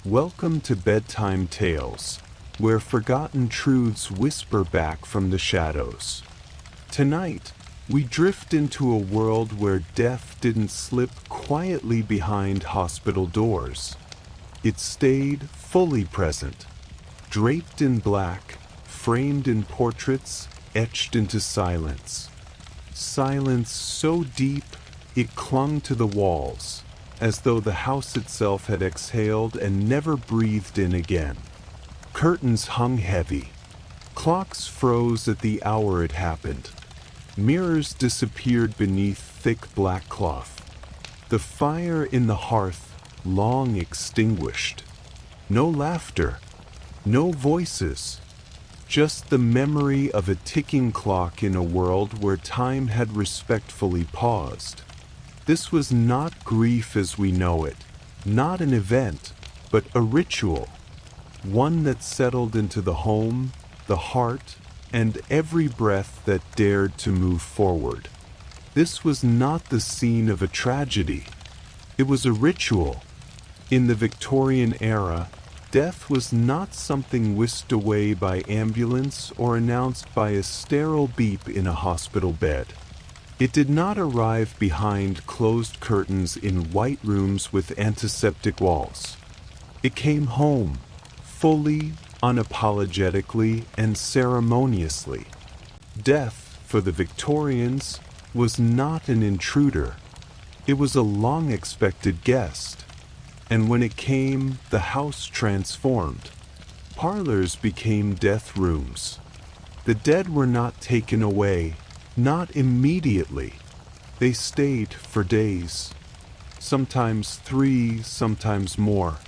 Welcome to Bedtime Tales, where forgotten truths whisper back from the shadows. Tonight, we drift into a world where death didn't slip quietly behind hospital doors. It stayed fully present, draped in black, framed in portraits, etched into silence. Silence so deep it clung to the walls, as though the house itself had exhaled and never breathed in again. Curtains hung heavy. Clocks froze at the hour it happened. Mirrors disappeared beneath thick black cloth. The fire in the hearth long extinguished. No laughter, no voices, just the memory of a ticking clock in a world where time had respectfully paused. This was not grief as we know it, not an event, but a ritual, one that settled into the home, the heart, and every breath that dared to move forward. This was not the scene of a tragedy. It was a ritual. In the Victorian era, death was not something whisked away by ambulance or announced by a sterile beep in a hospital bed. It did not arrive behind closed curtains in white rooms with antiseptic walls. It came home, fully, unapologetically, and ceremoniously. Death, for the Victorians, was not an intruder. It was a long-expected guest. And when it came, the house transformed. Parlors became death rooms. The dead were not taken away, not immediately. They stayed for days. Sometimes 3, sometimes more.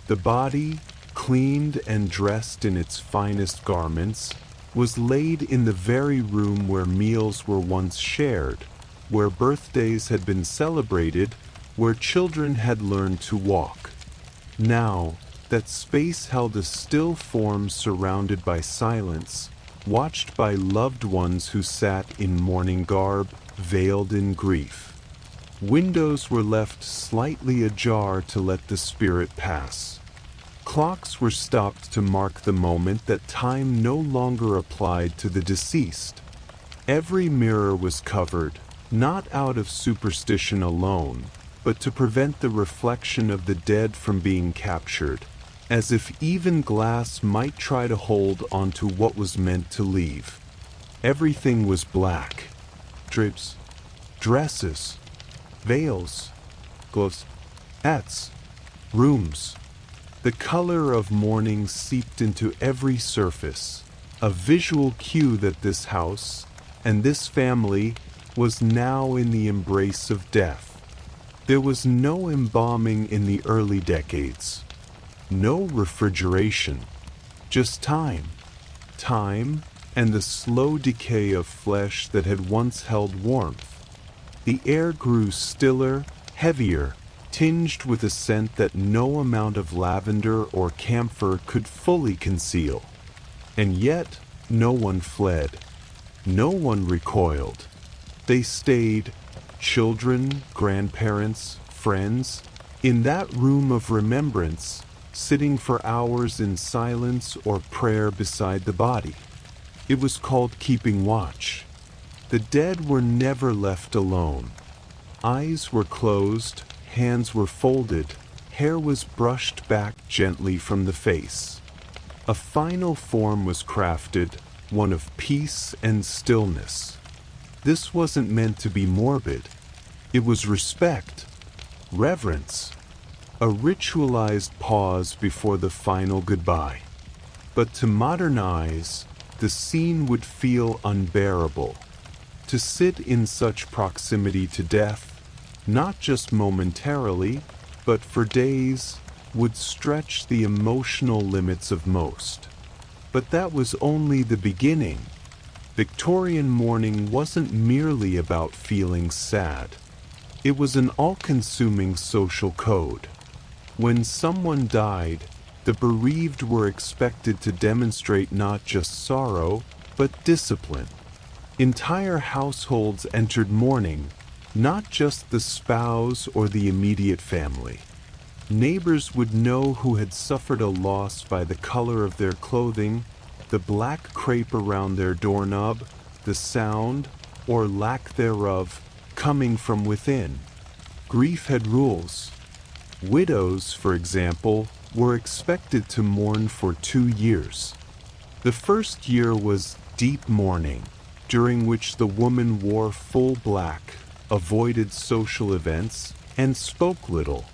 The body, cleaned and dressed in its finest garments, was laid in the very room where meals were once shared, where birthdays had been celebrated, where children had learned to walk. Now, that space held a still form surrounded by silence, watched by loved ones who sat in mourning garb, veiled in grief. Windows were left slightly ajar to let the spirit pass. Clocks were stopped to mark the moment that time no longer applied to the deceased. Every mirror was covered, not out of superstition alone, but to prevent the reflection of the dead from being captured, as if even glass might try to hold onto what was meant to leave. Everything was black. Drapes, dresses, veils, gloves, hats, rooms. The color of mourning seeped into every surface, a visual cue that this house, and this family, was now in the embrace of death. There was no embalming in the early decades. No refrigeration, just time. Time and the slow decay of flesh that had once held warmth. The air grew stiller, heavier, tinged with a scent that no amount of lavender or camphor could fully conceal. And yet, no one fled. No one recoiled. They stayed, children, grandparents, friends, in that room of remembrance, sitting for hours in silence or prayer beside the body. It was called keeping watch. The dead were never left alone. Eyes were closed, hands were folded, hair was brushed back gently from the face. A final form was crafted, one of peace and stillness. This wasn't meant to be morbid. It was respect, reverence, a ritualized pause before the final goodbye. But to modern eyes, the scene would feel unbearable. To sit in such proximity to death, not just momentarily, but for days, would stretch the emotional limits of most. But that was only the beginning. Victorian mourning wasn't merely about feeling sad. It was an all-consuming social code. When someone died, the bereaved were expected to demonstrate not just sorrow, but discipline. Entire households entered mourning, not just the spouse or the immediate family. Neighbors would know who had suffered a loss by the color of their clothing, the black crepe around their doorknob, the sound, or lack thereof, coming from within. Grief had rules. Widows, for example, were expected to mourn for 2 years. The first year was deep mourning, during which the woman wore full black, avoided social events, and spoke little.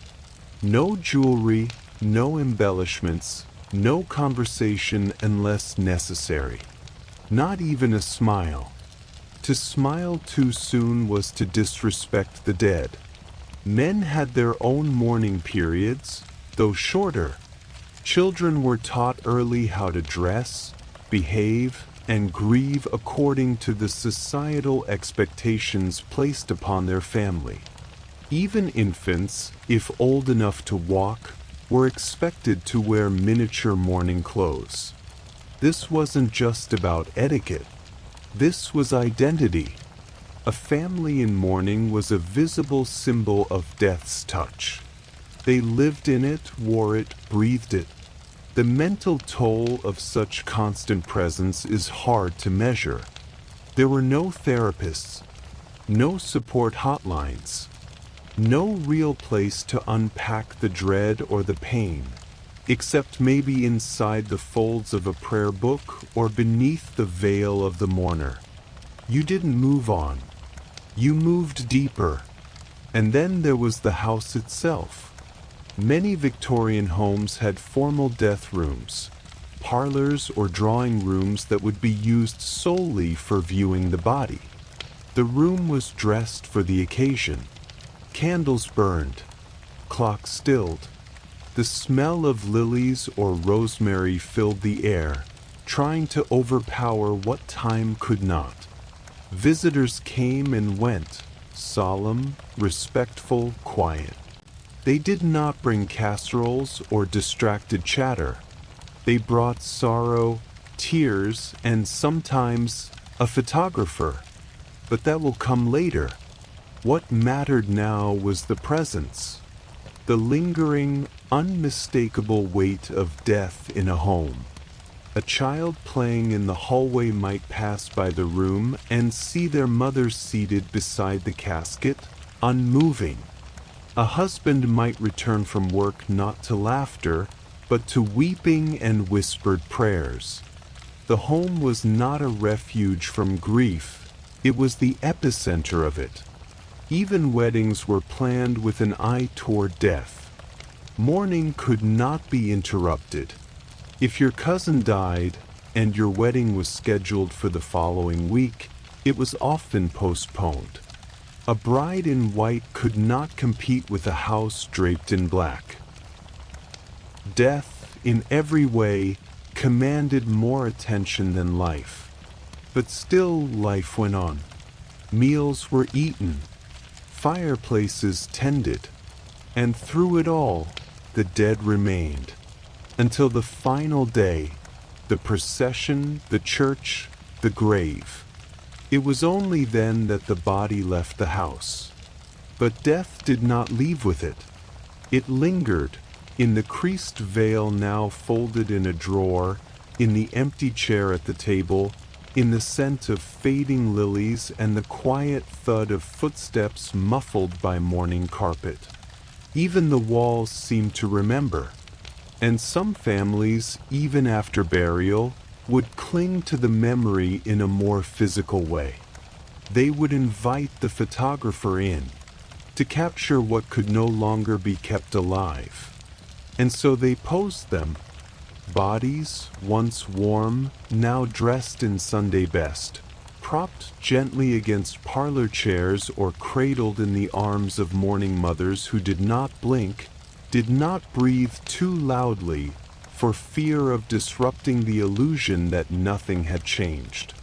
No jewelry, no embellishments, no conversation unless necessary. Not even a smile. To smile too soon was to disrespect the dead. Men had their own mourning periods, though shorter. Children were taught early how to dress, behave, and grieve according to the societal expectations placed upon their family. Even infants, if old enough to walk, were expected to wear miniature mourning clothes. This wasn't just about etiquette. This was identity. A family in mourning was a visible symbol of death's touch. They lived in it, wore it, breathed it. The mental toll of such constant presence is hard to measure. There were no therapists, no support hotlines, no real place to unpack the dread or the pain, except maybe inside the folds of a prayer book or beneath the veil of the mourner. You didn't move on. You moved deeper. And then there was the house itself. Many Victorian homes had formal death rooms, parlors or drawing rooms that would be used solely for viewing the body. The room was dressed for the occasion. Candles burned, clocks stilled. The smell of lilies or rosemary filled the air, trying to overpower what time could not. Visitors came and went, solemn, respectful, quiet. They did not bring casseroles or distracted chatter. They brought sorrow, tears, and sometimes a photographer. But that will come later. What mattered now was the presence, the lingering, unmistakable weight of death in a home. A child playing in the hallway might pass by the room and see their mother seated beside the casket, unmoving. A husband might return from work not to laughter, but to weeping and whispered prayers. The home was not a refuge from grief, it was the epicenter of it. Even weddings were planned with an eye toward death. Mourning could not be interrupted. If your cousin died, and your wedding was scheduled for the following week, it was often postponed. A bride in white could not compete with a house draped in black. Death, in every way, commanded more attention than life. But still life went on. Meals were eaten, fireplaces tended, and through it all, the dead remained. Until the final day, the procession, the church, the grave. It was only then that the body left the house. But death did not leave with it. It lingered, in the creased veil now folded in a drawer, in the empty chair at the table, in the scent of fading lilies and the quiet thud of footsteps muffled by mourning carpet. Even the walls seemed to remember. And some families, even after burial, would cling to the memory in a more physical way. They would invite the photographer in to capture what could no longer be kept alive. And so they posed them, bodies, once warm, now dressed in Sunday best, propped gently against parlor chairs or cradled in the arms of mourning mothers who did not blink, did not breathe too loudly for fear of disrupting the illusion that nothing had changed.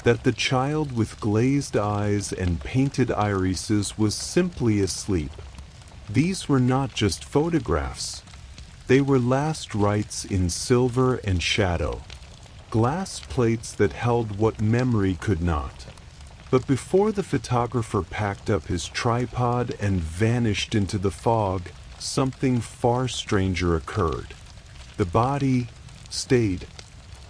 That the child with glazed eyes and painted irises was simply asleep. These were not just photographs. They were last rites in silver and shadow, glass plates that held what memory could not. But before the photographer packed up his tripod and vanished into the fog, something far stranger occurred. The body stayed,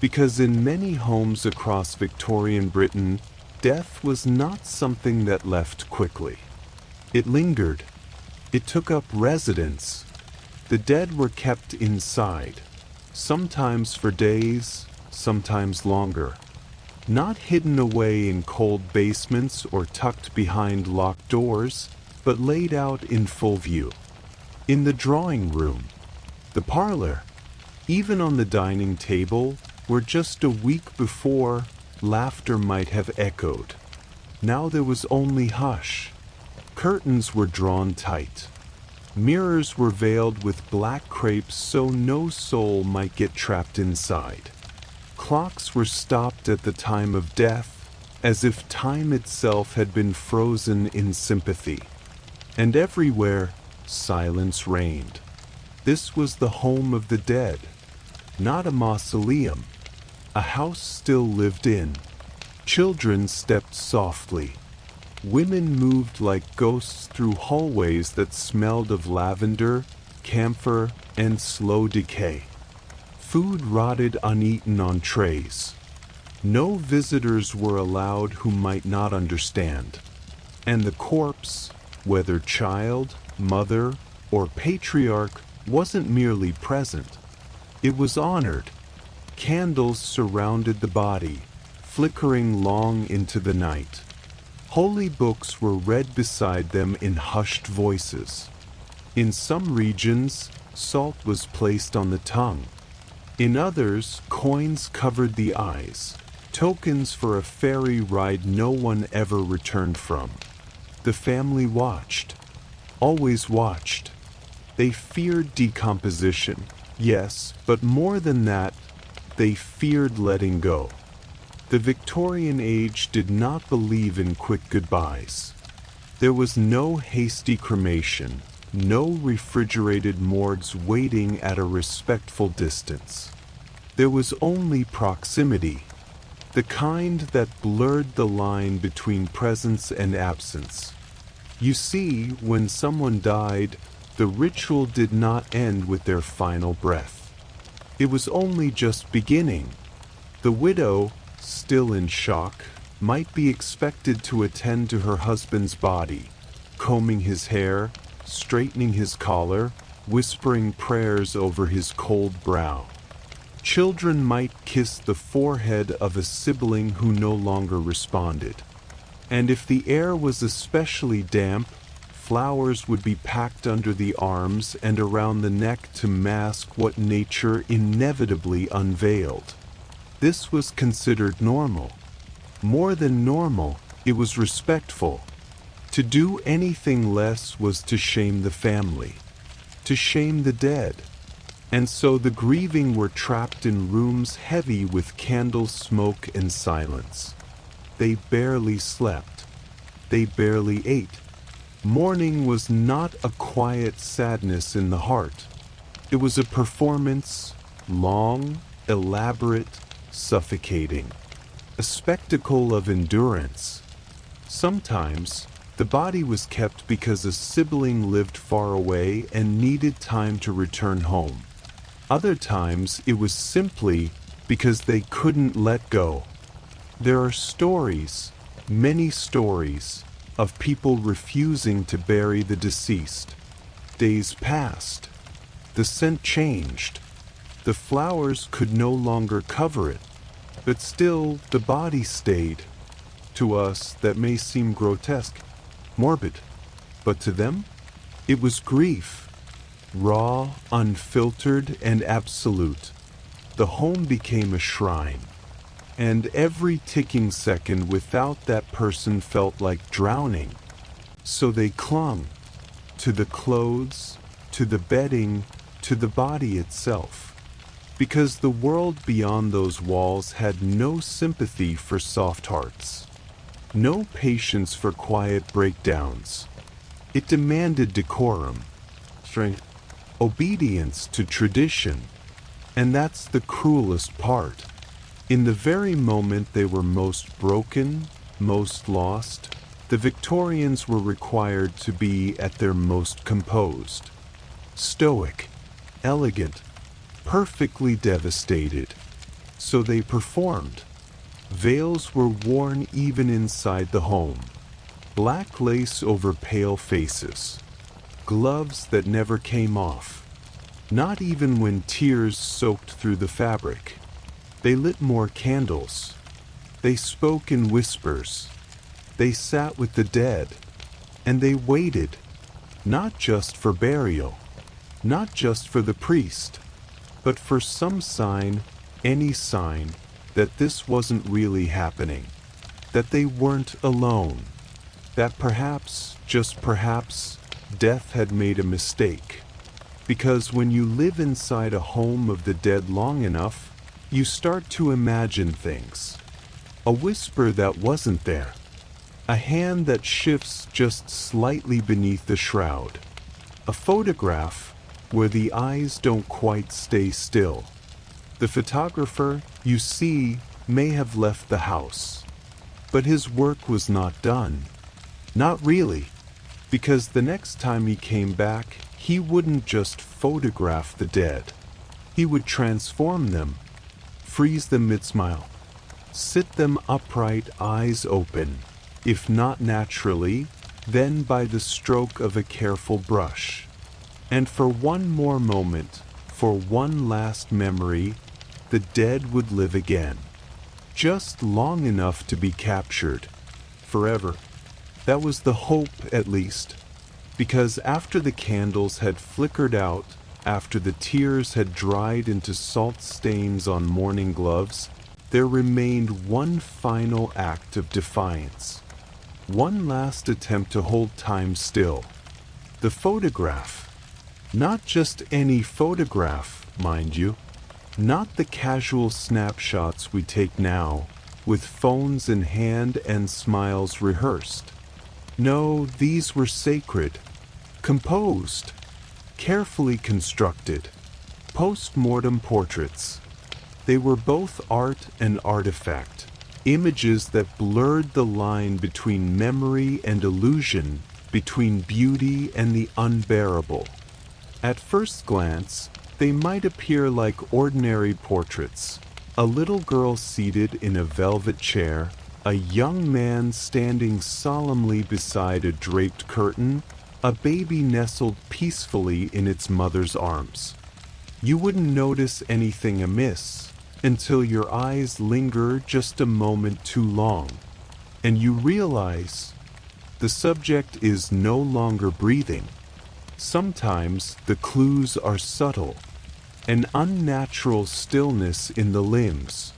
because in many homes across Victorian Britain, death was not something that left quickly. It lingered. It took up residence. The dead were kept inside, sometimes for days, sometimes longer. Not hidden away in cold basements or tucked behind locked doors, but laid out in full view. In the drawing room, the parlor, even on the dining table, where just a week before laughter might have echoed. Now there was only hush. Curtains were drawn tight. Mirrors were veiled with black crepes so no soul might get trapped inside. Clocks were stopped at the time of death, as if time itself had been frozen in sympathy. And everywhere, silence reigned. This was the home of the dead, not a mausoleum. A house still lived in. Children stepped softly. Women moved like ghosts through hallways that smelled of lavender, camphor, and slow decay. Food rotted uneaten on trays. No visitors were allowed who might not understand. And the corpse, whether child, mother, or patriarch, wasn't merely present. It was honored. Candles surrounded the body, flickering long into the night. Holy books were read beside them in hushed voices. In some regions, salt was placed on the tongue. In others, coins covered the eyes, tokens for a fairy ride no one ever returned from. The family watched, always watched. They feared decomposition, yes, but more than that, they feared letting go. The Victorian age did not believe in quick goodbyes. There was no hasty cremation, no refrigerated morgues waiting at a respectful distance. There was only proximity, the kind that blurred the line between presence and absence. You see, when someone died, the ritual did not end with their final breath. It was only just beginning. The widow, still in shock, might be expected to attend to her husband's body, combing his hair, straightening his collar, whispering prayers over his cold brow. Children might kiss the forehead of a sibling who no longer responded. And if the air was especially damp, flowers would be packed under the arms and around the neck to mask what nature inevitably unveiled. This was considered normal. More than normal, it was respectful. To do anything less was to shame the family, to shame the dead. And so the grieving were trapped in rooms heavy with candle smoke and silence. They barely slept. They barely ate. Mourning was not a quiet sadness in the heart. It was a performance, long, elaborate, suffocating. A spectacle of endurance. Sometimes, the body was kept because a sibling lived far away and needed time to return home. Other times, it was simply because they couldn't let go. There are stories, many stories, of people refusing to bury the deceased. Days passed. The scent changed. The flowers could no longer cover it. But still, the body stayed. To us, that may seem grotesque, morbid. But to them, it was grief. Raw, unfiltered, and absolute. The home became a shrine. And every ticking second without that person felt like drowning. So they clung to the clothes, to the bedding, to the body itself. Because the world beyond those walls had no sympathy for soft hearts, no patience for quiet breakdowns. It demanded decorum, strength, obedience to tradition. And that's the cruelest part. In the very moment they were most broken, most lost, the Victorians were required to be at their most composed. stoic, elegant, perfectly devastated. So they performed. Veils were worn even inside the home. Black lace over pale faces. Gloves that never came off. Not even when tears soaked through the fabric. They lit more candles. They spoke in whispers. They sat with the dead. And they waited. Not just for burial. Not just for the priest. But for some sign, any sign, that this wasn't really happening. That they weren't alone. That perhaps, just perhaps, death had made a mistake. Because when you live inside a home of the dead long enough, you start to imagine things. A whisper that wasn't there. A hand that shifts just slightly beneath the shroud. A photograph where the eyes don't quite stay still. The photographer, you see, may have left the house. But his work was not done. Not really. Because the next time he came back, he wouldn't just photograph the dead. He would transform them, freeze them mid-smile, sit them upright, eyes open, if not naturally, then by the stroke of a careful brush. And for one more moment, for one last memory, the dead would live again. Just long enough to be captured. Forever. That was the hope, at least. Because after the candles had flickered out, after the tears had dried into salt stains on mourning gloves, there remained one final act of defiance. One last attempt to hold time still. The photograph. Not just any photograph, mind you. Not the casual snapshots we take now, with phones in hand and smiles rehearsed. No, these were sacred, composed, carefully constructed, post-mortem portraits. They were both art and artifact, images that blurred the line between memory and illusion, between beauty and the unbearable. At first glance, they might appear like ordinary portraits. A little girl seated in a velvet chair, a young man standing solemnly beside a draped curtain, a baby nestled peacefully in its mother's arms. You wouldn't notice anything amiss until your eyes linger just a moment too long, and you realize the subject is no longer breathing. Sometimes the clues are subtle. An unnatural stillness in the limbs.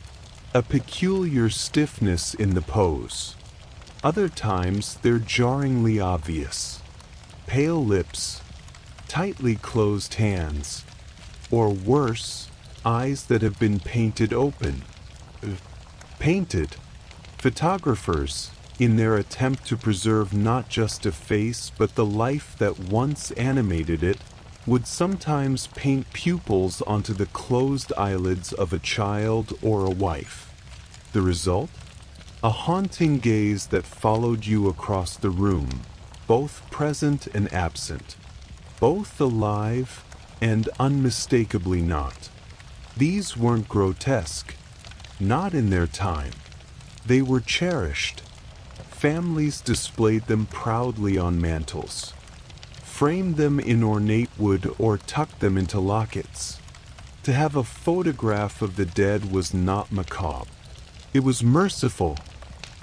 A peculiar stiffness in the pose. Other times they're jarringly obvious. Pale lips, tightly closed hands, or worse, eyes that have been painted open. Painted. Photographers, in their attempt to preserve not just a face but the life that once animated it, would sometimes paint pupils onto the closed eyelids of a child or a wife. The result? A haunting gaze that followed you across the room, both present and absent, both alive and unmistakably not. These weren't grotesque, not in their time. They were cherished. Families displayed them proudly on mantels, framed them in ornate wood or tucked them into lockets. To have a photograph of the dead was not macabre. It was merciful,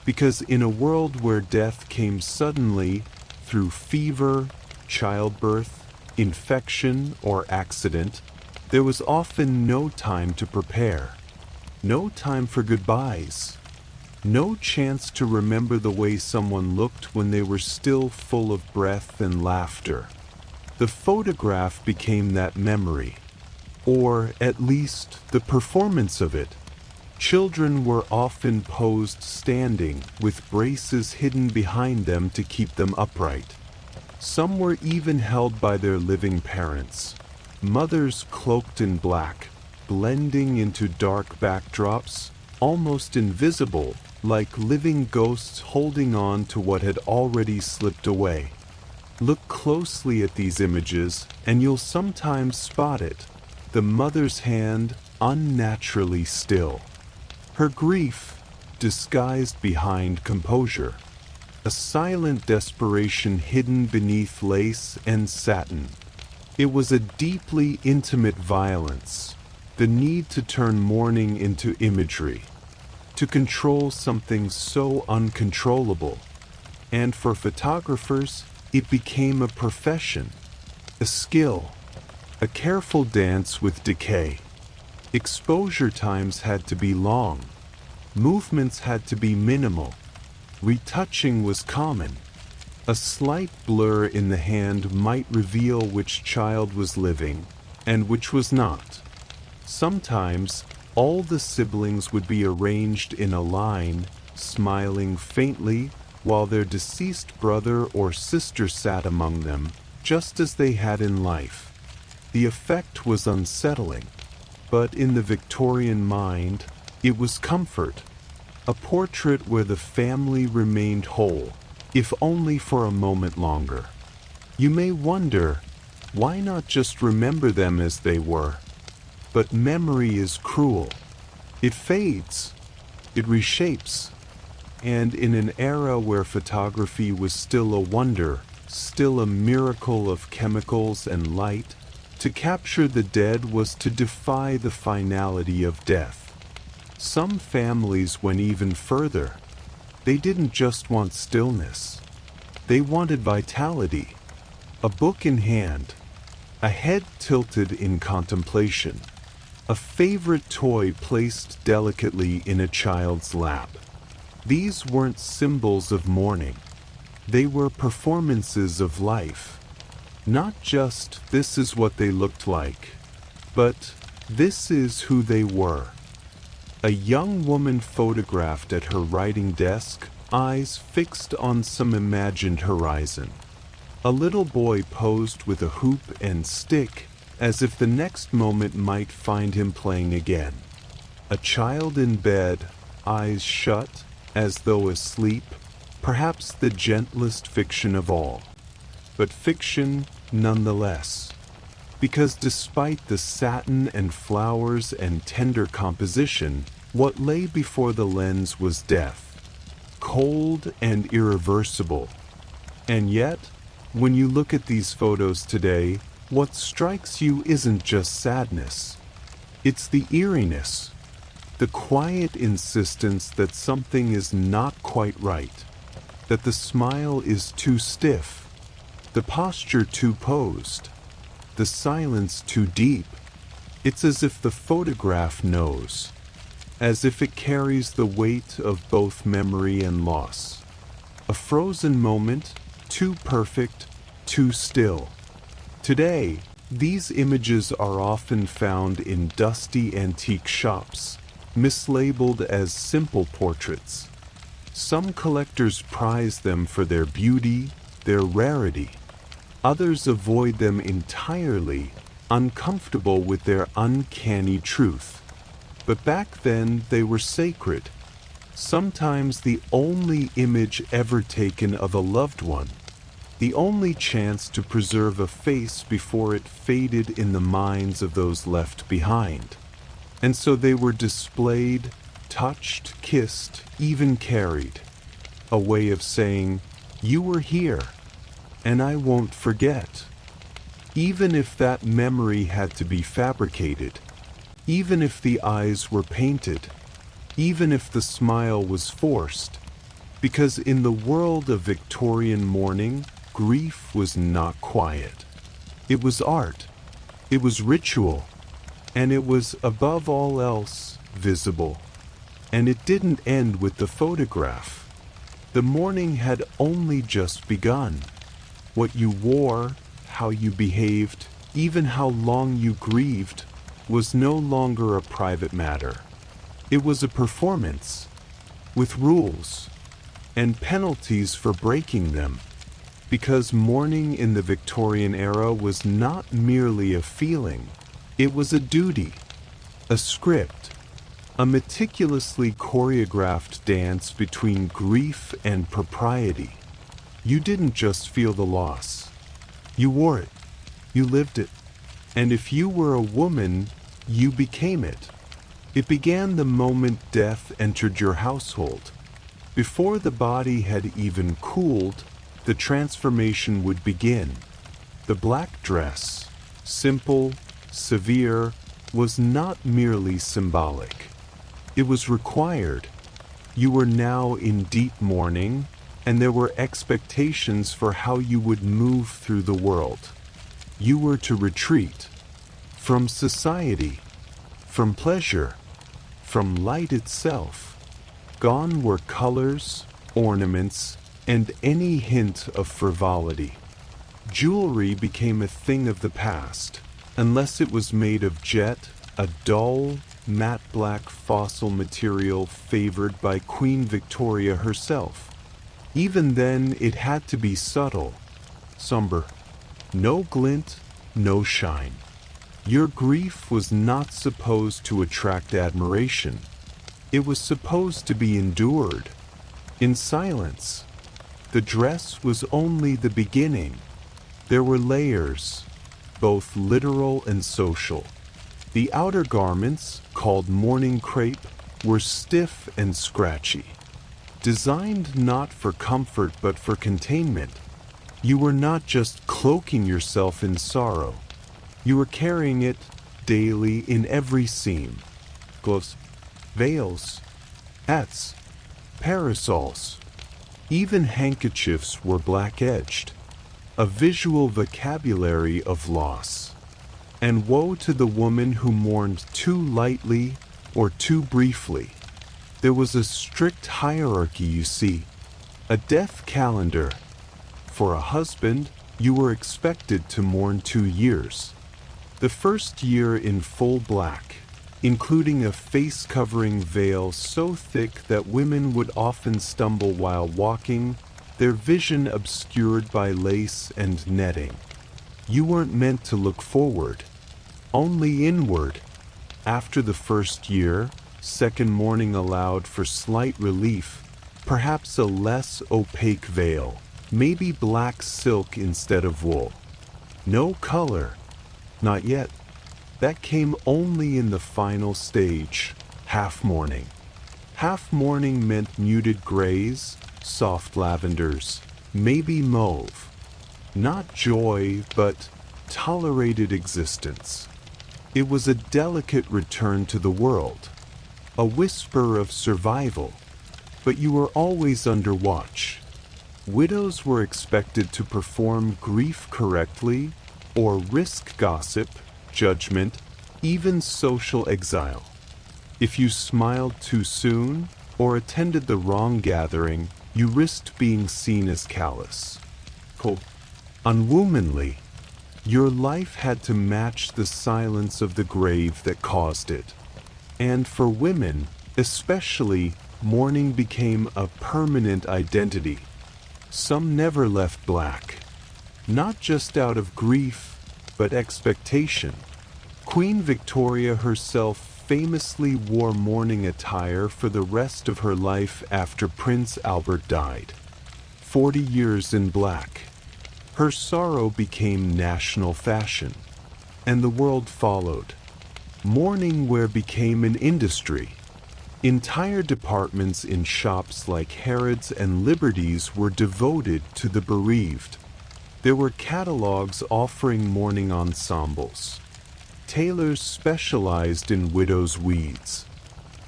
because in a world where death came suddenly through fever, childbirth, infection, or accident, there was often no time to prepare, no time for goodbyes, no chance to remember the way someone looked when they were still full of breath and laughter. The photograph became that memory, or at least the performance of it. Children were often posed standing, with braces hidden behind them to keep them upright. Some were even held by their living parents. Mothers cloaked in black, blending into dark backdrops, almost invisible, like living ghosts holding on to what had already slipped away. Look closely at these images, and you'll sometimes spot it. The mother's hand unnaturally still. Her grief disguised behind composure. A silent desperation hidden beneath lace and satin. It was a deeply intimate violence, the need to turn mourning into imagery, to control something so uncontrollable. And for photographers, it became a profession, a skill, a careful dance with decay. Exposure times had to be long, movements had to be minimal, retouching was common. A slight blur in the hand might reveal which child was living and which was not. Sometimes, all the siblings would be arranged in a line, smiling faintly, while their deceased brother or sister sat among them, just as they had in life. The effect was unsettling, but in the Victorian mind, it was comfort. A portrait where the family remained whole, if only for a moment longer. You may wonder, why not just remember them as they were? But memory is cruel. It fades. It reshapes. And in an era where photography was still a wonder, still a miracle of chemicals and light, to capture the dead was to defy the finality of death. Some families went even further. They didn't just want stillness. They wanted vitality. A book in hand, a head tilted in contemplation, a favorite toy placed delicately in a child's lap. These weren't symbols of mourning. They were performances of life. Not just this is what they looked like, but this is who they were. A young woman photographed at her writing desk, eyes fixed on some imagined horizon. A little boy posed with a hoop and stick, as if the next moment might find him playing again. A child in bed, eyes shut, as though asleep, perhaps the gentlest fiction of all. But fiction nonetheless. Because despite the satin and flowers and tender composition, what lay before the lens was death. Cold and irreversible. And yet, when you look at these photos today, what strikes you isn't just sadness. It's the eeriness, the quiet insistence that something is not quite right, that the smile is too stiff, the posture too posed, the silence too deep. It's as if the photograph knows, as if it carries the weight of both memory and loss. A frozen moment, too perfect, too still. Today, these images are often found in dusty antique shops, mislabeled as simple portraits. Some collectors prize them for their beauty, their rarity. Others avoid them entirely, uncomfortable with their uncanny truth. But back then, they were sacred. Sometimes the only image ever taken of a loved one. The only chance to preserve a face before it faded in the minds of those left behind. And so they were displayed, touched, kissed, even carried. A way of saying, you were here, and I won't forget. Even if that memory had to be fabricated, even if the eyes were painted, even if the smile was forced, because in the world of Victorian mourning, grief was not quiet. It was art, it was ritual, and it was, above all else, visible. And it didn't end with the photograph. The mourning had only just begun. What you wore, how you behaved, even how long you grieved, was no longer a private matter. It was a performance, with rules, and penalties for breaking them. Because mourning in the Victorian era was not merely a feeling, it was a duty, a script, a meticulously choreographed dance between grief and propriety. You didn't just feel the loss. You wore it. You lived it. And if you were a woman, you became it. It began the moment death entered your household. Before the body had even cooled, the transformation would begin. The black dress, simple, severe, was not merely symbolic. It was required. You were now in deep mourning, and there were expectations for how you would move through the world. You were to retreat from society, from pleasure, from light itself. Gone were colors, ornaments, and any hint of frivolity. Jewelry became a thing of the past, unless it was made of jet, a dull, matte black fossil material favored by Queen Victoria herself. Even then, it had to be subtle, somber. No glint, no shine. Your grief was not supposed to attract admiration. It was supposed to be endured in silence. The dress was only the beginning. There were layers, both literal and social. The outer garments, called mourning crepe, were stiff and scratchy. Designed not for comfort but for containment. You were not just cloaking yourself in sorrow. You were carrying it daily in every seam. Gloves, veils, hats, parasols. Even handkerchiefs were black-edged. A visual vocabulary of loss. And woe to the woman who mourned too lightly or too briefly. There was a strict hierarchy, you see, a death calendar. For a husband, you were expected to mourn 2 years. The first year in full black, including a face-covering veil so thick that women would often stumble while walking, their vision obscured by lace and netting. You weren't meant to look forward, only inward. After the first year, second mourning allowed for slight relief, perhaps a less opaque veil, maybe black silk instead of wool. No color, not yet. That came only in the final stage, half mourning. Half mourning meant muted grays, soft lavenders, maybe mauve. Not joy, but tolerated existence. It was a delicate return to the world, a whisper of survival, but you were always under watch. Widows were expected to perform grief correctly or risk gossip, judgment, even social exile. If you smiled too soon or attended the wrong gathering, you risked being seen as callous, cold, unwomanly. Your life had to match the silence of the grave that caused it. And for women, especially, mourning became a permanent identity. Some never left black, not just out of grief, but expectation. Queen Victoria herself famously wore mourning attire for the rest of her life after Prince Albert died. 40 years in black. Her sorrow became national fashion, and the world followed. Mourning wear became an industry. Entire departments in shops like Harrods and Liberty's were devoted to the bereaved. There were catalogs offering mourning ensembles. Tailors specialized in widows' weeds.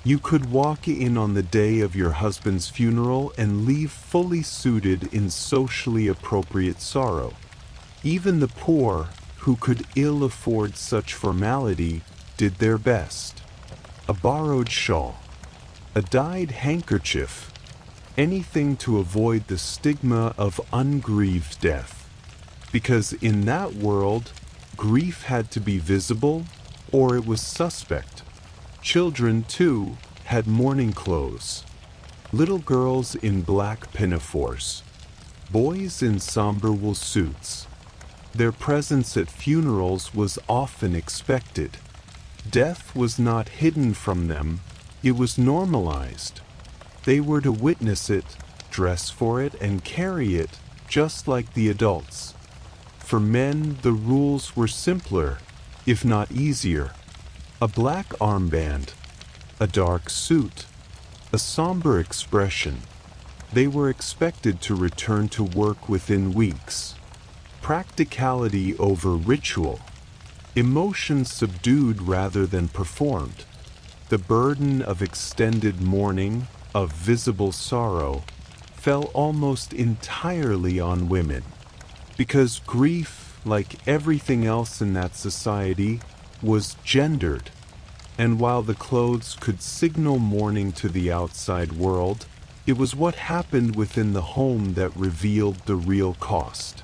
You could walk in on the day of your husband's funeral and leave fully suited in socially appropriate sorrow. Even the poor, who could ill afford such formality, did their best. A borrowed shawl, a dyed handkerchief, anything to avoid the stigma of ungrieved death. Because in that world, grief had to be visible or it was suspect. Children, too, had mourning clothes. Little girls in black pinafores. Boys in somber wool suits. Their presence at funerals was often expected. Death was not hidden from them, it was normalized. They were to witness it, dress for it, and carry it, just like the adults. For men, the rules were simpler, if not easier. A black armband, a dark suit, a somber expression. They were expected to return to work within weeks. Practicality over ritual. Emotions subdued rather than performed. The burden of extended mourning, of visible sorrow, fell almost entirely on women. Because grief, like everything else in that society, was gendered. And while the clothes could signal mourning to the outside world, it was what happened within the home that revealed the real cost.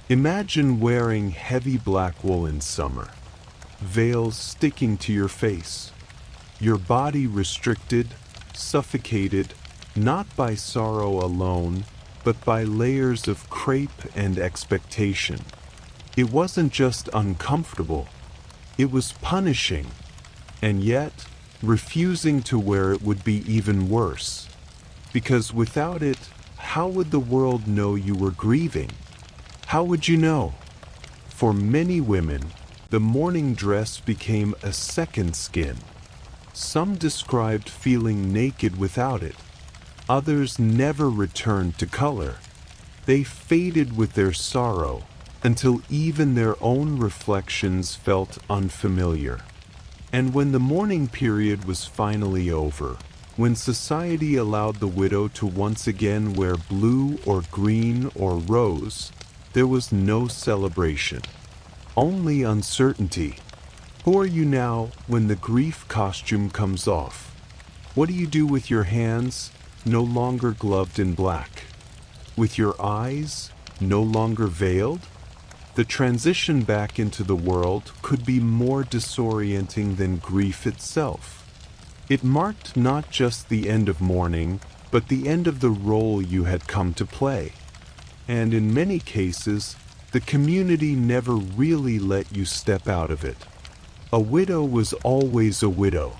Imagine wearing heavy black wool in summer, veils sticking to your face, your body restricted, suffocated, not by sorrow alone, but by layers of crepe and expectation. It wasn't just uncomfortable, it was punishing, and yet, refusing to wear it would be even worse. Because without it, how would the world know you were grieving? How would you know? For many women, the mourning dress became a second skin. Some described feeling naked without it. Others never returned to color. They faded with their sorrow until even their own reflections felt unfamiliar. And when the mourning period was finally over, when society allowed the widow to once again wear blue or green or rose, there was no celebration, only uncertainty. Who are you now when the grief costume comes off? What do you do with your hands, no longer gloved in black? With your eyes, no longer veiled? The transition back into the world could be more disorienting than grief itself. It marked not just the end of mourning, but the end of the role you had come to play. And in many cases, the community never really let you step out of it. A widow was always a widow,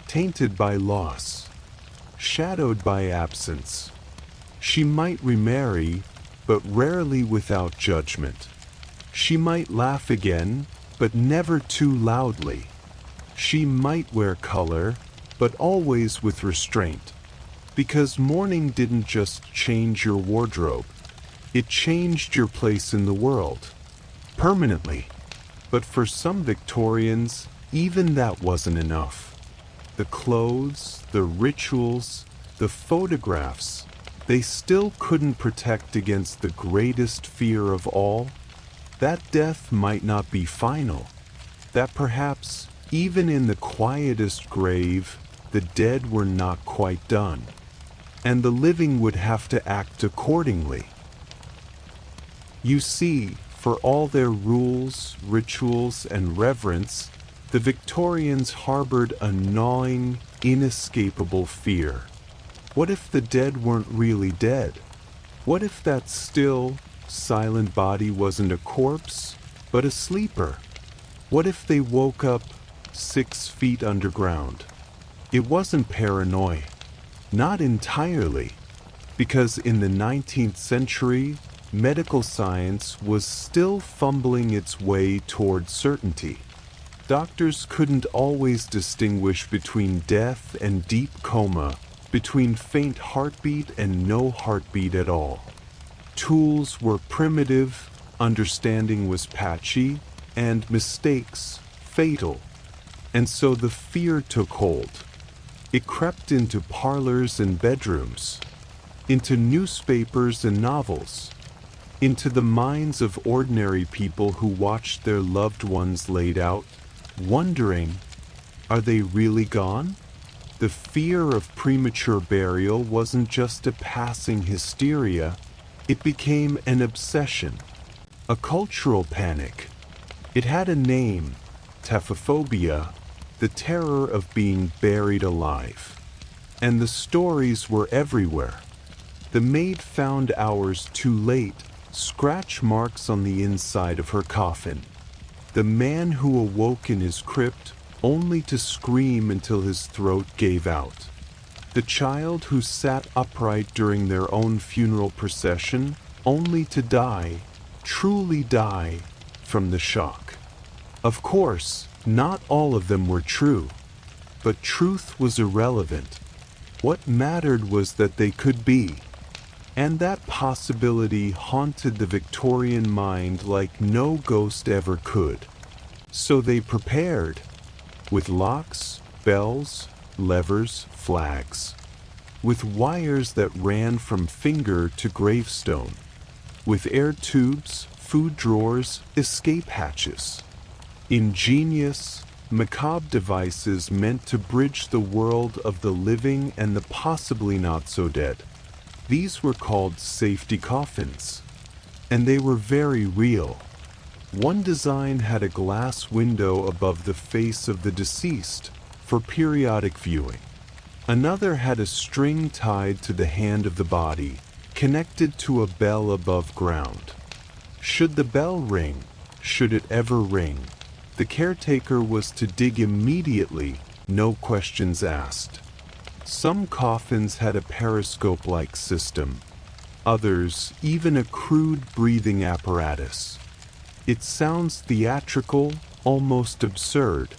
tainted by loss, shadowed by absence. She might remarry, but rarely without judgment. She might laugh again, but never too loudly. She might wear color, but always with restraint. Because mourning didn't just change your wardrobe, it changed your place in the world, permanently. But for some Victorians, even that wasn't enough. The clothes, the rituals, the photographs, they still couldn't protect against the greatest fear of all. That death might not be final. That perhaps, even in the quietest grave, the dead were not quite done. And the living would have to act accordingly. You see, for all their rules, rituals, and reverence, the Victorians harbored a gnawing, inescapable fear. What if the dead weren't really dead? What if that still, silent body wasn't a corpse, but a sleeper? What if they woke up 6 feet underground? It wasn't paranoia. Not entirely. Because in the 19th century, medical science was still fumbling its way toward certainty. Doctors couldn't always distinguish between death and deep coma, between faint heartbeat and no heartbeat at all. Tools were primitive, understanding was patchy, and mistakes fatal. And so the fear took hold. It crept into parlors and bedrooms, into newspapers and novels, into the minds of ordinary people who watched their loved ones laid out, wondering, are they really gone? The fear of premature burial wasn't just a passing hysteria, it became an obsession, a cultural panic. It had a name, taphophobia, the terror of being buried alive. And the stories were everywhere. The maid found hours too late, scratch marks on the inside of her coffin. The man who awoke in his crypt only to scream until his throat gave out. The child who sat upright during their own funeral procession, only to die, truly die, from the shock. Of course, not all of them were true, but truth was irrelevant. What mattered was that they could be, and that possibility haunted the Victorian mind like no ghost ever could. So they prepared, with locks, bells, levers, flags, with wires that ran from finger to gravestone, with air tubes, food drawers, escape hatches. Ingenious, macabre devices meant to bridge the world of the living and the possibly not so dead. These were called safety coffins, and they were very real. One design had a glass window above the face of the deceased for periodic viewing. Another had a string tied to the hand of the body, connected to a bell above ground. Should the bell ring, should it ever ring, the caretaker was to dig immediately, no questions asked. Some coffins had a periscope-like system, others even a crude breathing apparatus. It sounds theatrical, almost absurd,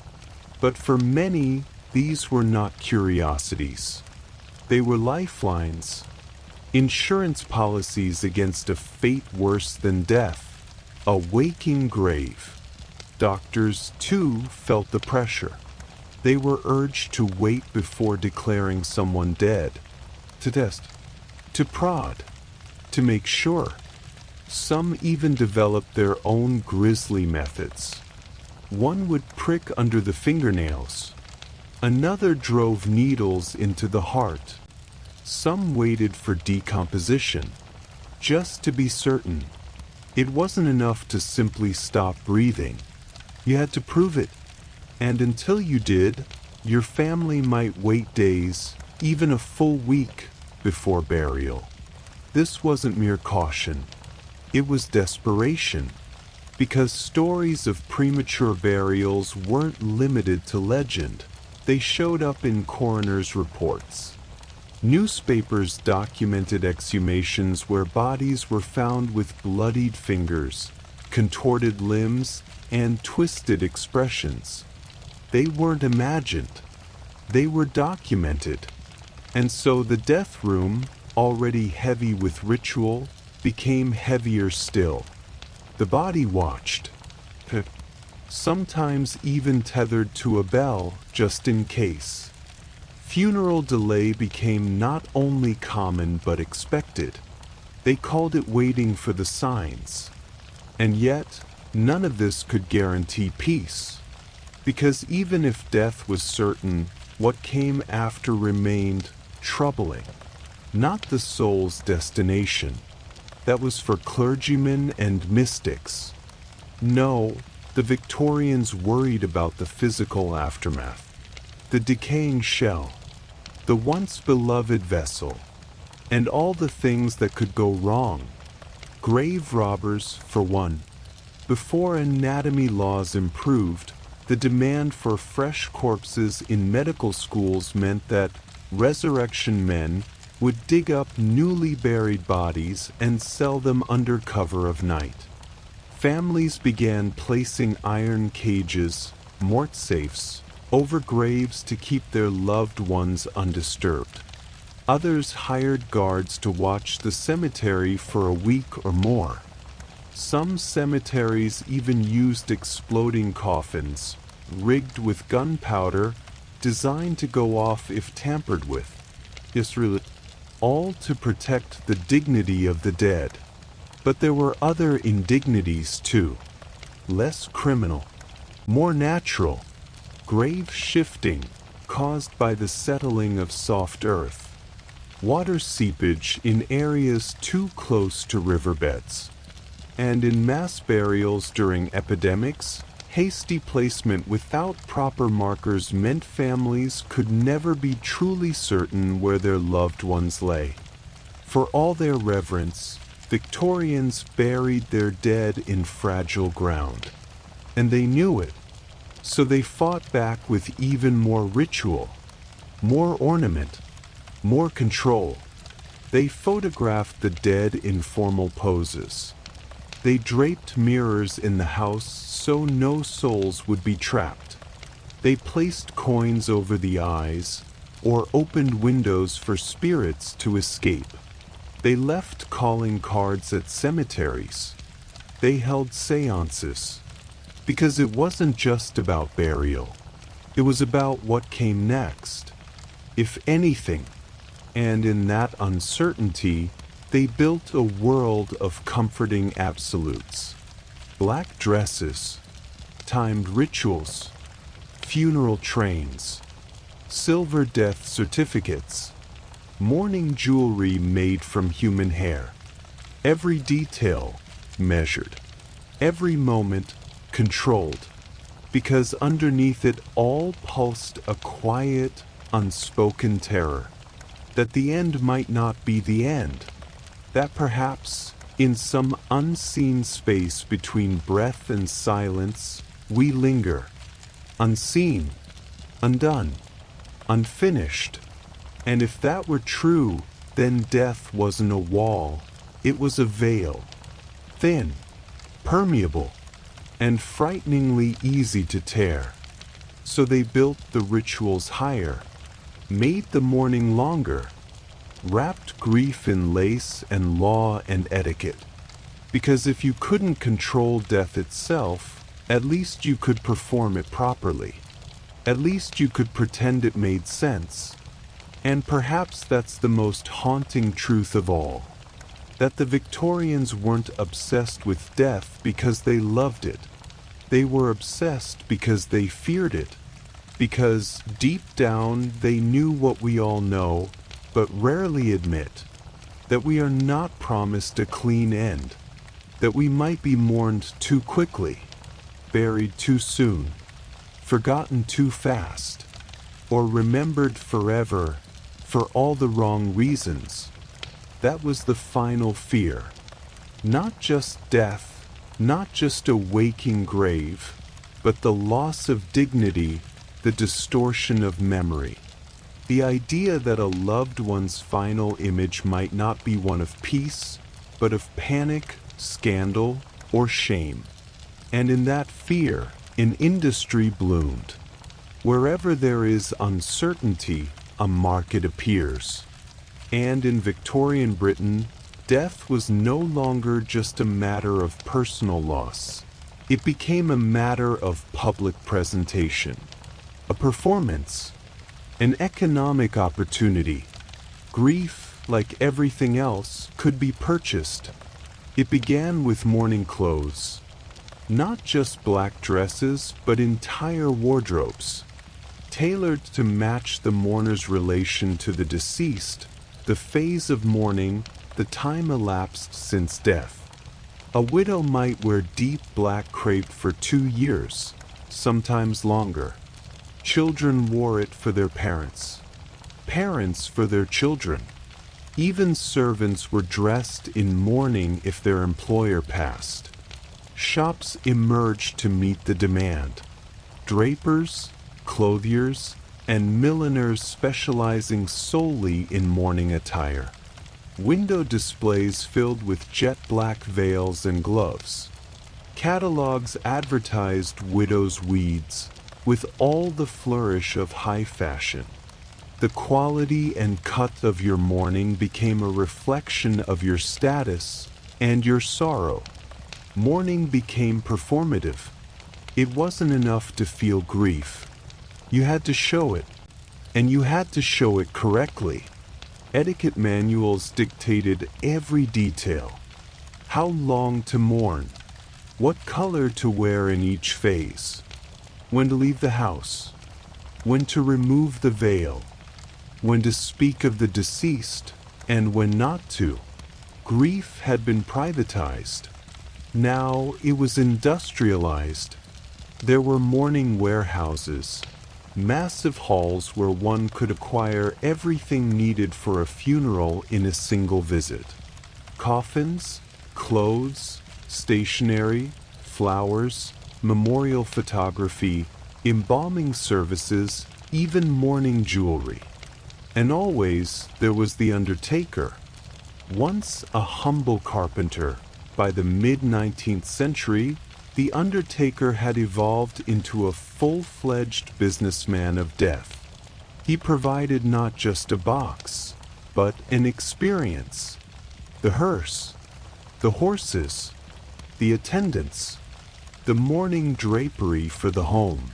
but for many, these were not curiosities. They were lifelines, insurance policies against a fate worse than death, a waking grave. Doctors, too, felt the pressure. They were urged to wait before declaring someone dead, to test, to prod, to make sure. Some even developed their own grisly methods. One would prick under the fingernails. Another drove needles into the heart. Some waited for decomposition, just to be certain. It wasn't enough to simply stop breathing. You had to prove it. And until you did, your family might wait days, even a full week, before burial. This wasn't mere caution. It was desperation, because stories of premature burials weren't limited to legend. They showed up in coroners' reports. Newspapers documented exhumations where bodies were found with bloodied fingers, contorted limbs, and twisted expressions. They weren't imagined. They were documented. And so the death room, already heavy with ritual, became heavier still. The body watched, sometimes even tethered to a bell just in case. Funeral delay became not only common but expected. They called it waiting for the signs. And yet, none of this could guarantee peace. Because even if death was certain, what came after remained troubling. Not the soul's destination. That was for clergymen and mystics. No, the Victorians worried about the physical aftermath. The decaying shell, the once beloved vessel, and all the things that could go wrong. Grave robbers, for one. Before anatomy laws improved, the demand for fresh corpses in medical schools meant that resurrection men would dig up newly buried bodies and sell them under cover of night. Families began placing iron cages, mort safes, over graves to keep their loved ones undisturbed. Others hired guards to watch the cemetery for a week or more. Some cemeteries even used exploding coffins, rigged with gunpowder, designed to go off if tampered with. All to protect the dignity of the dead. But there were other indignities too. Less criminal, more natural. Grave shifting, caused by the settling of soft earth. Water seepage in areas too close to riverbeds. And in mass burials during epidemics, hasty placement without proper markers meant families could never be truly certain where their loved ones lay. For all their reverence, Victorians buried their dead in fragile ground. And they knew it. So they fought back with even more ritual, more ornament, more control. They photographed the dead in formal poses. They draped mirrors in the house so no souls would be trapped. They placed coins over the eyes, or opened windows for spirits to escape. They left calling cards at cemeteries. They held seances. Because it wasn't just about burial. It was about what came next, if anything. And in that uncertainty, they built a world of comforting absolutes. Black dresses, timed rituals, funeral trains, silver death certificates, mourning jewelry made from human hair. Every detail measured, every moment controlled, because underneath it all pulsed a quiet, unspoken terror. That the end might not be the end. That perhaps, in some unseen space between breath and silence, we linger, unseen, undone, unfinished. And if that were true, then death wasn't a wall, it was a veil. Thin, permeable, and frighteningly easy to tear. So they built the rituals higher, made the mourning longer, wrapped grief in lace and law and etiquette. Because if you couldn't control death itself, at least you could perform it properly. At least you could pretend it made sense. And perhaps that's the most haunting truth of all. That the Victorians weren't obsessed with death because they loved it. They were obsessed because they feared it. Because deep down they knew what we all know, but rarely admit, that we are not promised a clean end, that we might be mourned too quickly, buried too soon, forgotten too fast, or remembered forever for all the wrong reasons. That was the final fear. Not just death, not just a waking grave, but the loss of dignity, the distortion of memory. The idea that a loved one's final image might not be one of peace, but of panic, scandal, or shame. And in that fear, an industry bloomed. Wherever there is uncertainty, a market appears. And in Victorian Britain, death was no longer just a matter of personal loss. It became a matter of public presentation. A performance, an economic opportunity. Grief, like everything else, could be purchased. It began with mourning clothes. Not just black dresses, but entire wardrobes. Tailored to match the mourner's relation to the deceased, the phase of mourning, the time elapsed since death. A widow might wear deep black crepe for 2 years, sometimes longer. Children wore it for their parents. Parents for their children. Even servants were dressed in mourning if their employer passed. Shops emerged to meet the demand. Drapers, clothiers, and milliners specializing solely in mourning attire. Window displays filled with jet black veils and gloves. Catalogs advertised widows' weeds, with all the flourish of high fashion. The quality and cut of your mourning became a reflection of your status and your sorrow. Mourning became performative. It wasn't enough to feel grief. You had to show it, and you had to show it correctly. Etiquette manuals dictated every detail. How long to mourn, what color to wear in each phase, when to leave the house, when to remove the veil, when to speak of the deceased, and when not to. Grief had been privatized. Now it was industrialized. There were mourning warehouses, massive halls where one could acquire everything needed for a funeral in a single visit. Coffins, clothes, stationery, flowers, memorial photography, embalming services, even mourning jewelry. And always there was the undertaker, Once a humble carpenter, by the mid-19th century, the undertaker had evolved into a full-fledged businessman of death. He provided not just a box, but an experience. The hearse, the horses, the attendants, the mourning drapery for the home,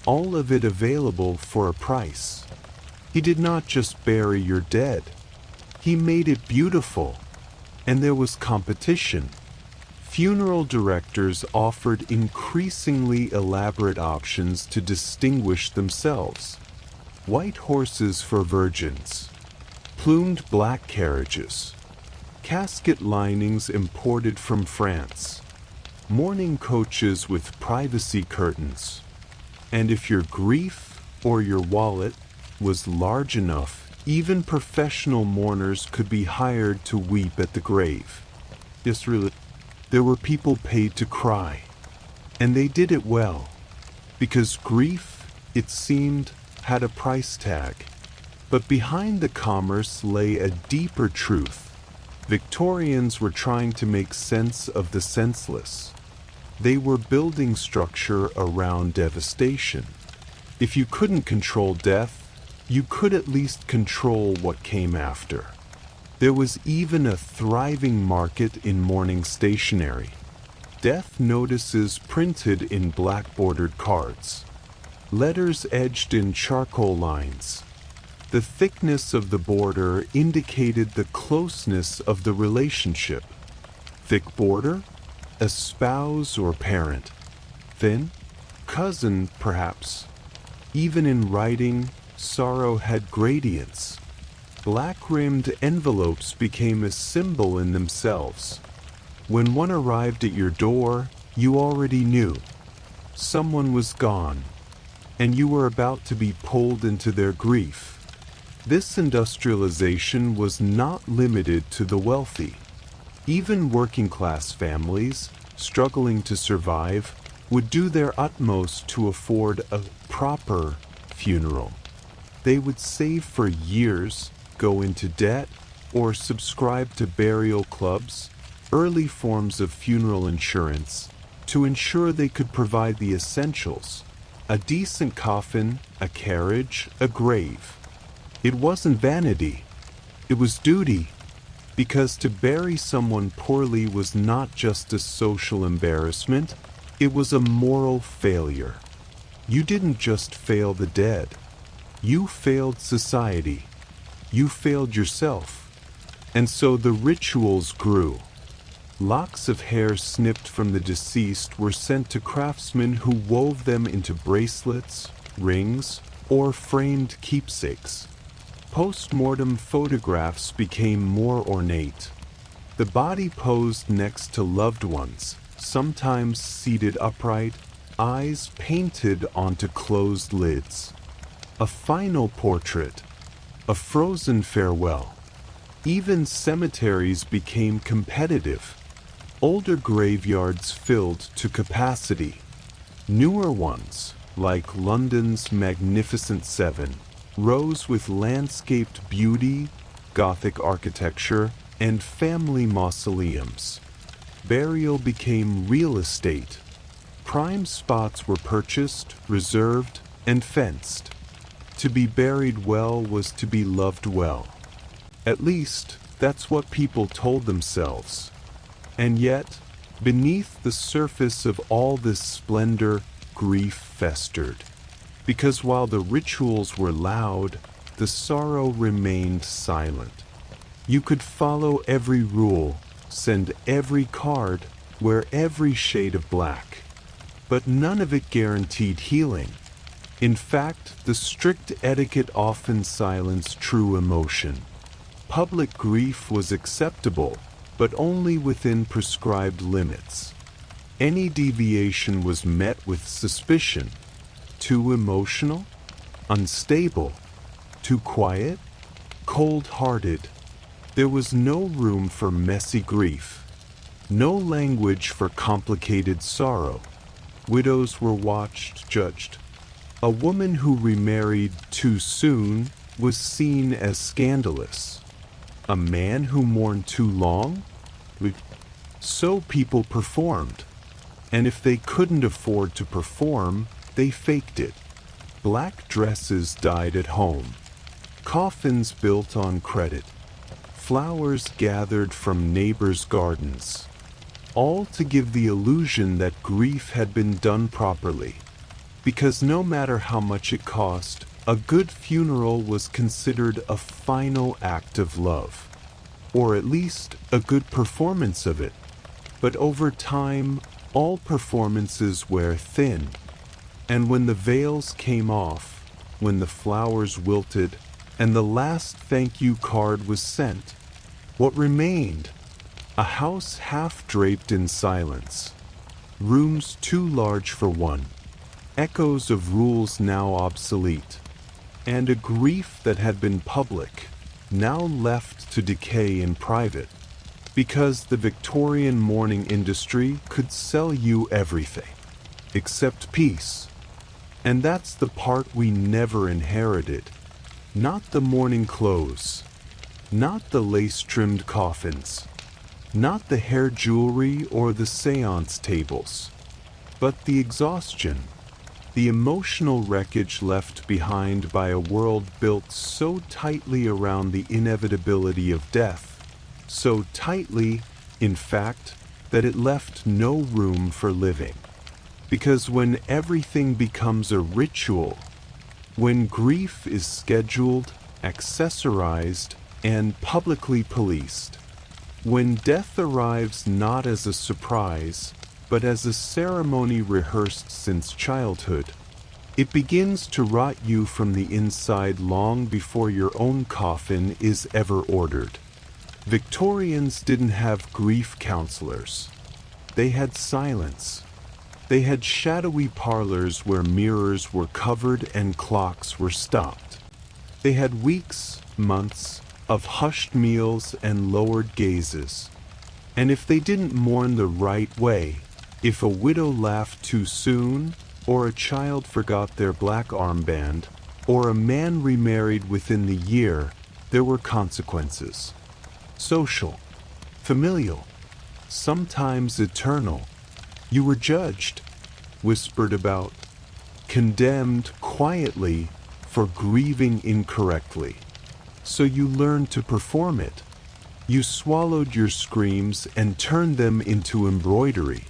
all of it available for a price. He did not just bury your dead, he made it beautiful, and there was competition. Funeral directors offered increasingly elaborate options to distinguish themselves. White horses for virgins, plumed black carriages, casket linings imported from France, mourning coaches with privacy curtains. And if your grief or your wallet was large enough, even professional mourners could be hired to weep at the grave. There were people paid to cry, and they did it well, because grief, it seemed, had a price tag. But behind the commerce lay a deeper truth. Victorians were trying to make sense of the senseless. They were building structure around devastation. If you couldn't control death, you could at least control what came after. There was even a thriving market in mourning stationery. Death notices printed in black-bordered cards. Letters edged in charcoal lines. The thickness of the border indicated the closeness of the relationship. Thick border? A spouse or parent. Thin? Cousin, perhaps. Even in writing, sorrow had gradients. Black-rimmed envelopes became a symbol in themselves. When one arrived at your door, you already knew. Someone was gone, and you were about to be pulled into their grief. This industrialization was not limited to the wealthy. Even working-class families, struggling to survive, would do their utmost to afford a proper funeral. They would save for years, go into debt, or subscribe to burial clubs, early forms of funeral insurance, to ensure they could provide the essentials: a decent coffin, a carriage, a grave. It wasn't vanity, it was duty, because to bury someone poorly was not just a social embarrassment, it was a moral failure. You didn't just fail the dead, you failed society. You failed yourself. And so the rituals grew. Locks of hair snipped from the deceased were sent to craftsmen who wove them into bracelets, rings, or framed keepsakes. Post-mortem photographs became more ornate. The body posed next to loved ones, sometimes seated upright, eyes painted onto closed lids. A final portrait. A frozen farewell. Even cemeteries became competitive. Older graveyards filled to capacity. Newer ones, like London's Magnificent Seven, rose with landscaped beauty, Gothic architecture, and family mausoleums. Burial became real estate. Prime spots were purchased, reserved, and fenced. To be buried well was to be loved well. At least, that's what people told themselves. And yet, beneath the surface of all this splendor, grief festered. Because while the rituals were loud, the sorrow remained silent. You could follow every rule, send every card, wear every shade of black. But none of it guaranteed healing. In fact, the strict etiquette often silenced true emotion. Public grief was acceptable, but only within prescribed limits. Any deviation was met with suspicion. Too emotional? Unstable? Too quiet? Cold-hearted? There was no room for messy grief. No language for complicated sorrow. Widows were watched, judged. A woman who remarried too soon was seen as scandalous. A man who mourned too long? So people performed. And if they couldn't afford to perform, they faked it. Black dresses dyed at home. Coffins built on credit. Flowers gathered from neighbors' gardens. All to give the illusion that grief had been done properly. Because no matter how much it cost, a good funeral was considered a final act of love. Or at least a good performance of it. But over time, all performances wear thin. And when the veils came off, when the flowers wilted, and the last thank you card was sent, what remained? A house half draped in silence. Rooms too large for one. Echoes of rules now obsolete. And a grief that had been public, now left to decay in private. Because the Victorian mourning industry could sell you everything. Except peace. And that's the part we never inherited. Not the mourning clothes. Not the lace-trimmed coffins. Not the hair jewelry or the seance tables. But the exhaustion. The emotional wreckage left behind by a world built so tightly around the inevitability of death. So tightly, in fact, that it left no room for living. Because when everything becomes a ritual, when grief is scheduled, accessorized, and publicly policed, when death arrives not as a surprise, but as a ceremony rehearsed since childhood, it begins to rot you from the inside long before your own coffin is ever ordered. Victorians didn't have grief counselors. They had silence. They had shadowy parlors where mirrors were covered and clocks were stopped. They had weeks, months, of hushed meals and lowered gazes. And if they didn't mourn the right way, if a widow laughed too soon, or a child forgot their black armband, or a man remarried within the year, there were consequences. Social, familial, sometimes eternal. You were judged, whispered about, condemned quietly for grieving incorrectly. So you learned to perform it. You swallowed your screams and turned them into embroidery.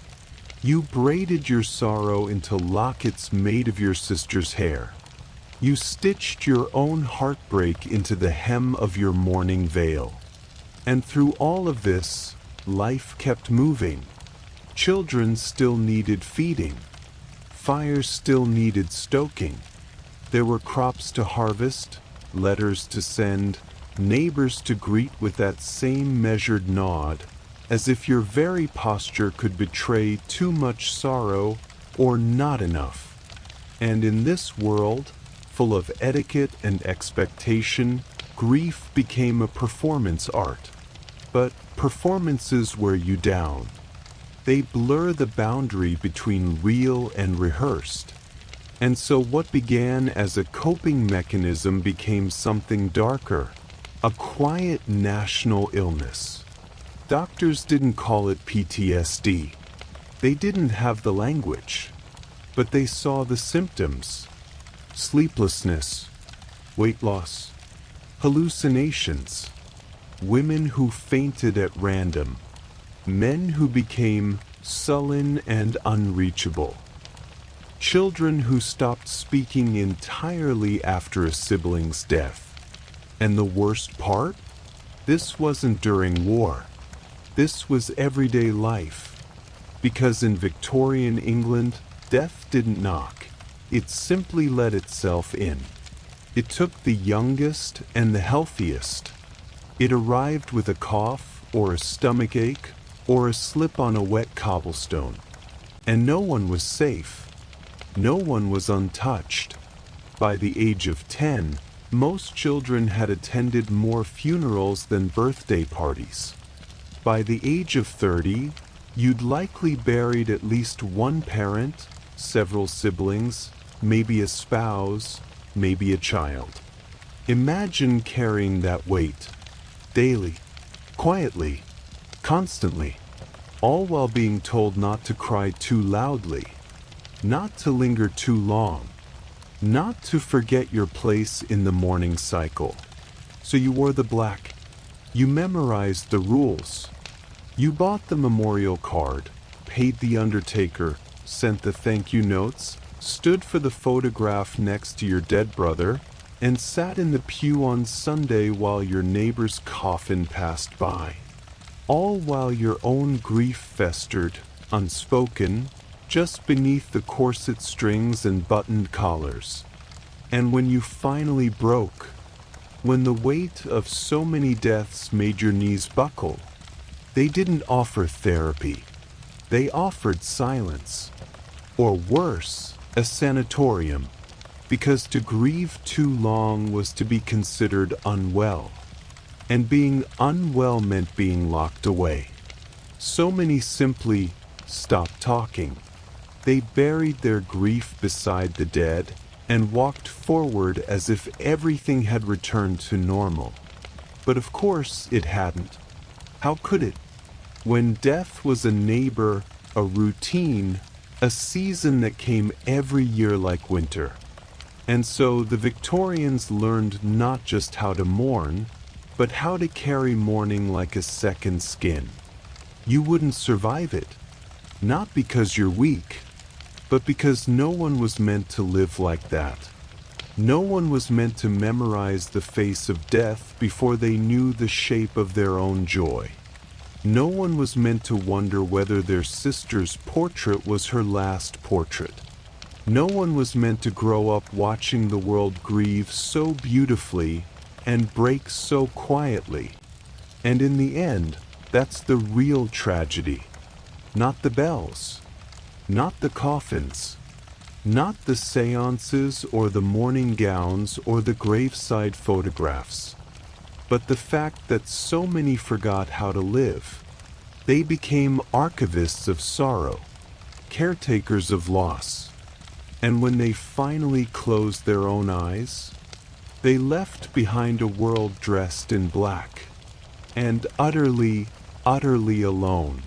You braided your sorrow into lockets made of your sister's hair. You stitched your own heartbreak into the hem of your mourning veil. And through all of this, life kept moving. Children still needed feeding. Fires still needed stoking. There were crops to harvest, letters to send, neighbors to greet with that same measured nod, as if your very posture could betray too much sorrow or not enough. And in this world, full of etiquette and expectation, grief became a performance art. But performances wear you down. They blur the boundary between real and rehearsed. And so what began as a coping mechanism became something darker, a quiet national illness. Doctors didn't call it PTSD. They didn't have the language, but they saw the symptoms: sleeplessness, weight loss, hallucinations, women who fainted at random, men who became sullen and unreachable, children who stopped speaking entirely after a sibling's death. And the worst part? This wasn't during war. This was everyday life. Because in Victorian England, death didn't knock. It simply let itself in. It took the youngest and the healthiest. It arrived with a cough, or a stomachache, or a slip on a wet cobblestone. And no one was safe. No one was untouched. By the age of 10, most children had attended more funerals than birthday parties. By the age of 30, you'd likely buried at least one parent, several siblings, maybe a spouse, maybe a child. Imagine carrying that weight. daily, quietly, constantly, all while being told not to cry too loudly, not to linger too long, not to forget your place in the mourning cycle. So you wore the black. You memorized the rules. You bought the memorial card, paid the undertaker, sent the thank you notes, stood for the photograph next to your dead brother, and sat in the pew on Sunday while your neighbor's coffin passed by. All while your own grief festered, unspoken, just beneath the corset strings and buttoned collars. And when you finally broke, when the weight of so many deaths made your knees buckle, they didn't offer therapy. They offered silence. Or worse, a sanatorium. Because to grieve too long was to be considered unwell. And being unwell meant being locked away. So many simply stopped talking. They buried their grief beside the dead and walked forward as if everything had returned to normal. But of course it hadn't. How could it? When death was a neighbor, a routine, a season that came every year like winter. And so the Victorians learned not just how to mourn, but how to carry mourning like a second skin. You wouldn't survive it, not because you're weak, but because no one was meant to live like that. No one was meant to memorize the face of death before they knew the shape of their own joy. No one was meant to wonder whether their sister's portrait was her last portrait. No one was meant to grow up watching the world grieve so beautifully and break so quietly. And in the end, that's the real tragedy. Not the bells, not the coffins, not the seances or the mourning gowns or the graveside photographs, but the fact that so many forgot how to live. They became archivists of sorrow, caretakers of loss. And when they finally closed their own eyes, they left behind a world dressed in black and utterly, utterly alone.